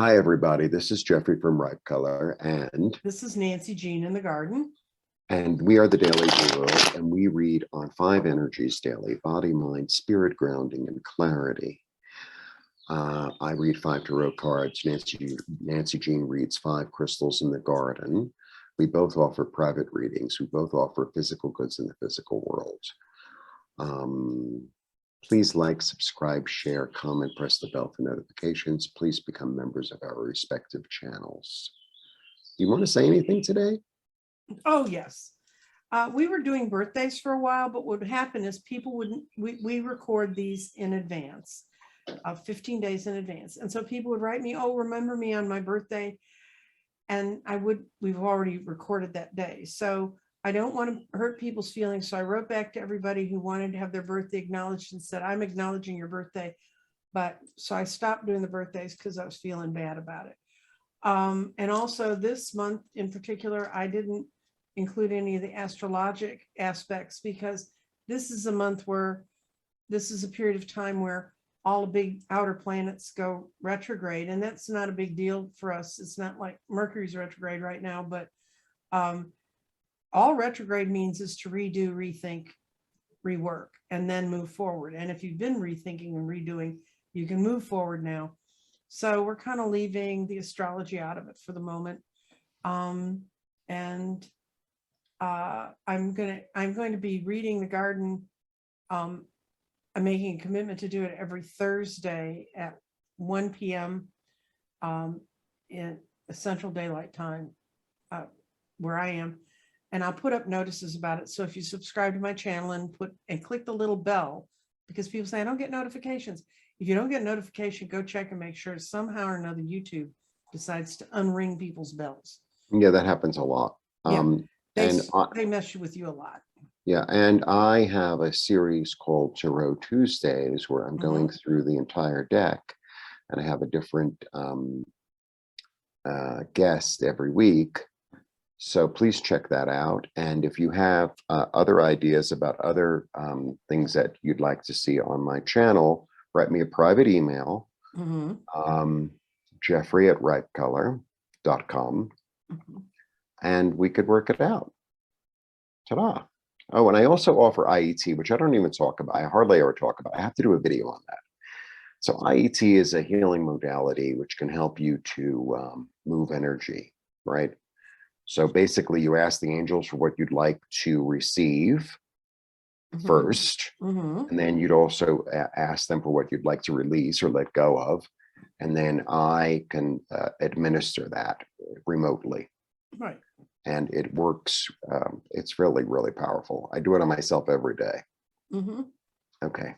Hi, everybody. This is Jeffrey from Ripe Color, and This is Nancy Jean in the garden. we are the Daily Duo, and we read on 5 energies daily: body, mind, spirit, grounding, and clarity. I read 5 tarot cards. Nancy Jean reads 5 crystals in the garden. We both offer private readings. We both offer physical goods in the physical world. Please like, subscribe, share, comment, press the bell for notifications. Please become members of our respective channels. Do you want to say anything today? Oh, yes. We were doing birthdays for a while, but what would happen is people wouldn't, we record these in advance, 15 days in advance. And so people would write me, oh, remember me on my birthday. And we've already recorded that day. So I don't want to hurt people's feelings. So I wrote back to everybody who wanted to have their birthday acknowledged and said, I'm acknowledging your birthday. So I stopped doing the birthdays because I was feeling bad about it. And also this month in particular, I didn't include any of the astrologic aspects because this is a month where this is a period of time where all the big outer planets go retrograde, and that's not a big deal for us. It's not like Mercury's retrograde right now, but all retrograde means is to redo, rethink, rework, and then move forward. And if you've been rethinking and redoing, you can move forward now. So we're kind of leaving the astrology out of it for the moment. I'm going to be reading the garden. I'm making a commitment to do it every Thursday at 1 p.m. In Central Daylight Time, where I am. And I'll put up notices about it. So if you subscribe to my channel and click the little bell, because people say I don't get notifications. If you don't get notification, go check and make sure somehow or another YouTube decides to unring people's bells. Yeah, that happens a lot. Yeah, they mess with you a lot. Yeah, and I have a series called Tarot Tuesdays where I'm going through the entire deck, and I have a different guest every week. So please check that out. And if you have other ideas about other things that you'd like to see on my channel, write me a private email, Jeffrey@ripecolor.com, and we could work it out. Ta-da. Oh, and I also offer IET, which I don't even talk about. I hardly ever talk about. I have to do a video on that. So IET is a healing modality which can help you to move energy, right? So basically, you ask the angels for what you'd like to receive first, and then you'd also ask them for what you'd like to release or let go of, and then I can administer that remotely. Right. And it works. It's really, really powerful. I do it on myself every day. Okay.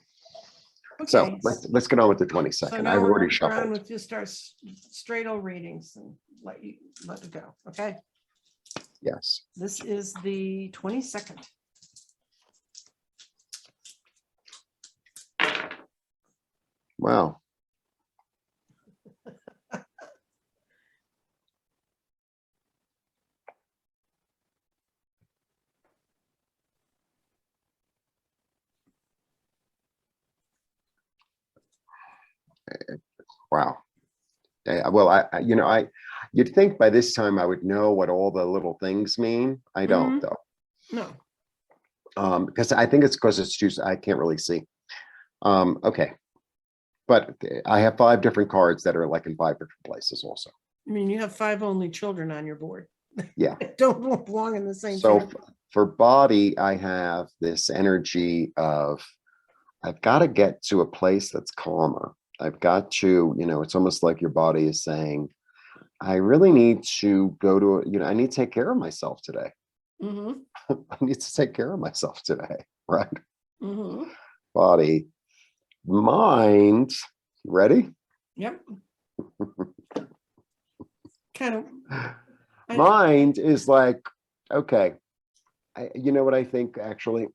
So let's get on with the 22nd. So I've already shuffled. on with just our straight old readings and let it go. Okay. Yes. This is the 22nd. Wow. Wow. Well, you'd think by this time I would know what all the little things mean. I don't though. No. Because I think it's because it's just, I can't really see. Okay. But I have 5 different cards that are like in 5 different places also. I mean, you have 5 only children on your board. Yeah. Don't belong in the same. So for body, I have this energy of, I've got to get to a place that's calmer. I've got to, it's almost like your body is saying, I really need to go to, I need to take care of myself today. I need to take care of myself today, right? Body, mind, ready? Yep. Kind of. Mind is like, okay, you know what I think actually?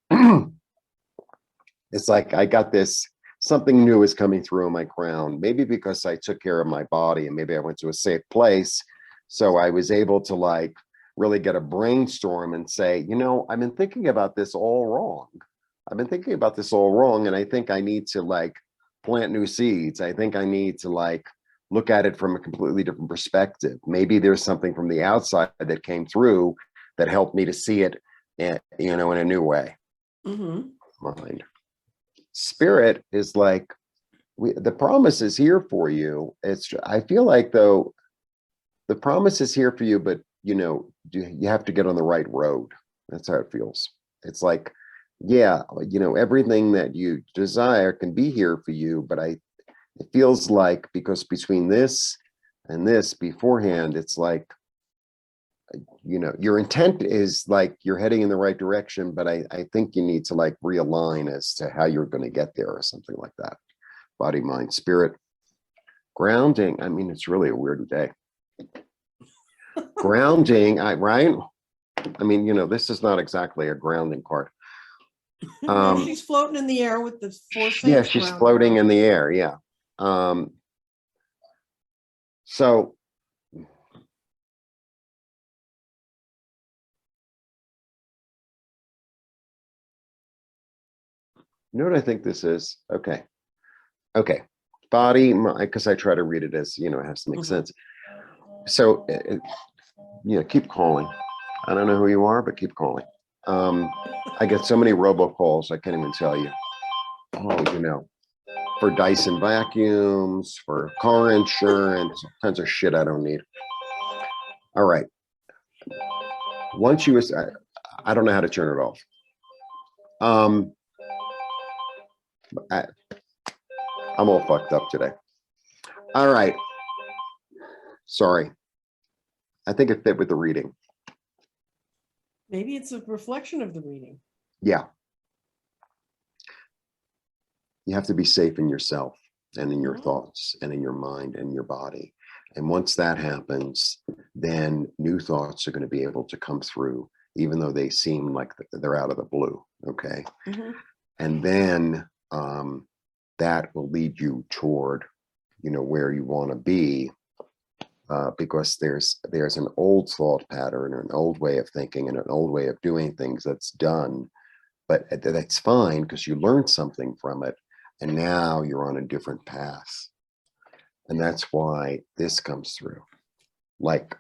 It's like I got this, something new is coming through in my crown, maybe because I took care of my body and maybe I went to a safe place. So I was able to like really get a brainstorm and say, I've been thinking about this all wrong. And I think I need to like plant new seeds. I think I need to like look at it from a completely different perspective. Maybe there's something from the outside that came through that helped me to see it, in a new way. Mhm. Mind. Spirit is like, the promise is here for you. I feel like, though, the promise is here for you, but you have to get on the right road. That's how it feels. It's like, yeah, everything that you desire can be here for you, but it feels like, because between this and this beforehand, it's like, your intent is like you're heading in the right direction, but I think you need to like realign as to how you're going to get there, or something like that. Body, mind, spirit. Grounding. I mean, it's really a weird day. Grounding, right? I mean, this is not exactly a grounding card. No, she's floating in the air with the four Yeah, saints she's around her. floating in the air. Yeah. So you know what I think this is? Okay. Body, because I try to read it as, it has to make Mhm. sense. So, keep calling. I don't know who you are, but keep calling. I get so many robocalls, I can't even tell you. Oh, for Dyson vacuums, for car insurance, all kinds of shit I don't need. All right. Once I don't know how to turn it off. I'm all fucked up today. All right. Sorry. I think it fit with the reading. Maybe it's a reflection of the reading. Yeah. You have to be safe in yourself and in your thoughts and in your mind and your body. And once that happens, then new thoughts are going to be able to come through, even though they seem like they're out of the blue. Okay. Mhm. And then that will lead you toward, where you want to be, because there's an old thought pattern, or an old way of thinking, and an old way of doing things that's done, but that's fine because you learned something from it, and now you're on a different path. And that's why this comes through. Like,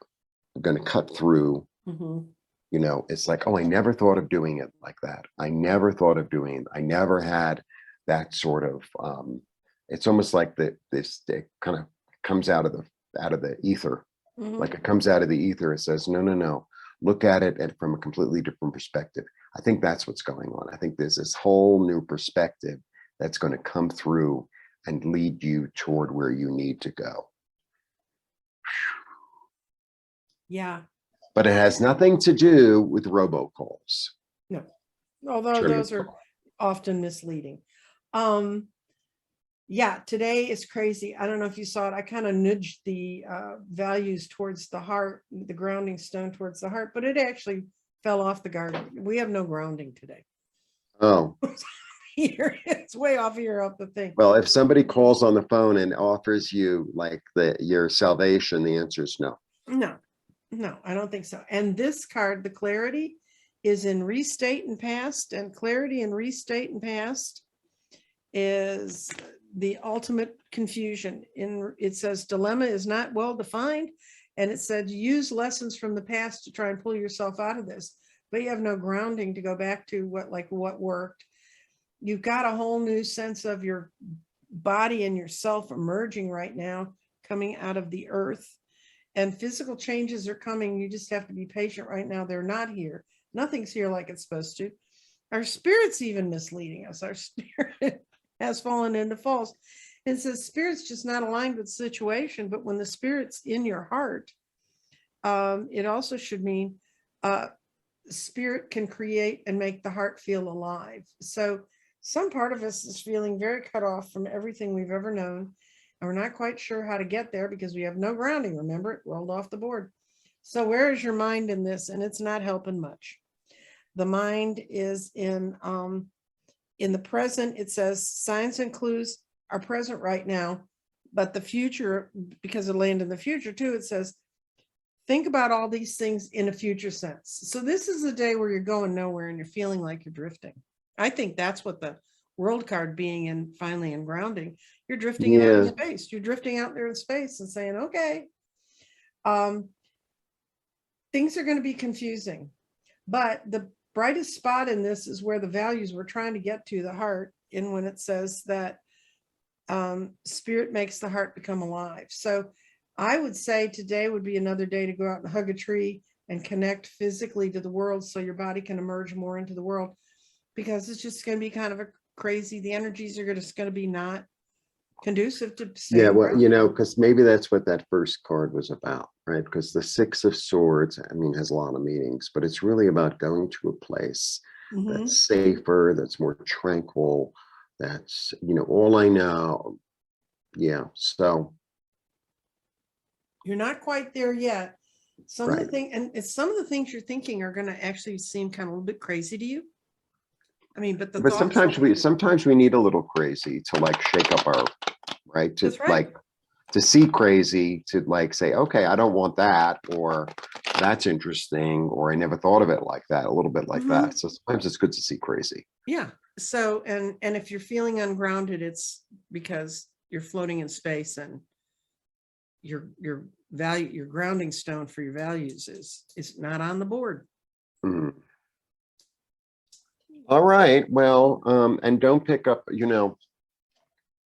I'm going to cut through. Mhm. It's like, oh, I never thought of doing it like that. I never thought of doing it. I never had that sort of, it's almost like this it kind of comes out of the ether. Mhm. Like, it comes out of the ether. It says, no, look at it from a completely different perspective. I think that's what's going on. I think there's this whole new perspective that's going to come through and lead you toward where you need to go. Yeah. But it has nothing to do with robocalls. No. Although Sure. those are often misleading. Yeah, today is crazy. I don't know if you saw it. I kind of nudged the values towards the heart, the grounding stone towards the heart, but it actually fell off the garden. We have no grounding today. Oh, Here, it's way off here up the thing. well, if somebody calls on the phone and offers you like your salvation, the answer is no. No, I don't think so. And this card, the clarity, is in restate and past, and clarity and restate and past is the ultimate confusion. It says dilemma is not well defined, and it said use lessons from the past to try and pull yourself out of this, but you have no grounding to go back to what worked. You've got a whole new sense of your body and yourself emerging right now, coming out of the earth, and physical changes are coming. You just have to be patient right now. They're not here. Nothing's here like it's supposed to. Our spirit's even misleading us. Our spirit has fallen into false. It says spirit's just not aligned with the situation, but when the spirit's in your heart, it also should mean spirit can create and make the heart feel alive. So some part of us is feeling very cut off from everything we've ever known, and we're not quite sure how to get there because we have no grounding. Remember, it rolled off the board. So where is your mind in this? And it's not helping much. The mind is in the present. It says signs and clues are present right now, but the future, because of land in the future too, it says think about all these things in a future sense. So this is a day where you're going nowhere and you're feeling like you're drifting. I think that's what the world card being in finally in grounding, you're drifting out in Yeah. space. You're drifting out there in space and saying, okay, things are going to be confusing, but the brightest spot in this is where the values we're trying to get to, the heart, and when it says that spirit makes the heart become alive. So I would say today would be another day to go out and hug a tree and connect physically to the world so your body can emerge more into the world, because it's just going to be kind of a crazy, the energies are just going to be not conducive to Yeah, staying well, grounded. because maybe that's what that first card was about, right? Because the Six of Swords, I mean, has a lot of meanings, but it's really about going to a place Mhm. that's safer, that's more tranquil, that's, all I know. Yeah, so, You're not quite there yet. Some of the right. thing, and some of the things you're thinking are going to actually seem kind of a little bit crazy to you. I mean, but the But thoughts will sometimes we need a little crazy to like shake up our, right? To That's right. like, to see crazy, to like say, okay, I don't want that, or that's interesting, or I never thought of it like that, a little bit like Mhm. that. So sometimes it's good to see crazy. Yeah. So, and if you're feeling ungrounded, it's because you're floating in space, and your value, your grounding stone for your values is not on the board. Mhm. All right, well, and don't pick up,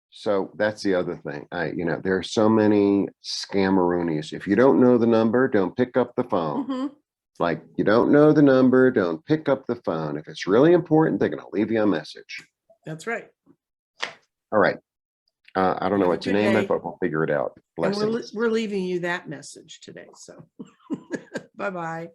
so that's the other thing. There are so many scammeroonies. If you don't know the number, don't pick up the phone. Mhm. Like, you don't know the number, don't pick up the phone. If it's really important, they're gonna leave you a message. That's right. All right. I don't know Have a what to good name it, day. but we'll figure it out. And Blessings. we're leaving you that message today. So bye-bye.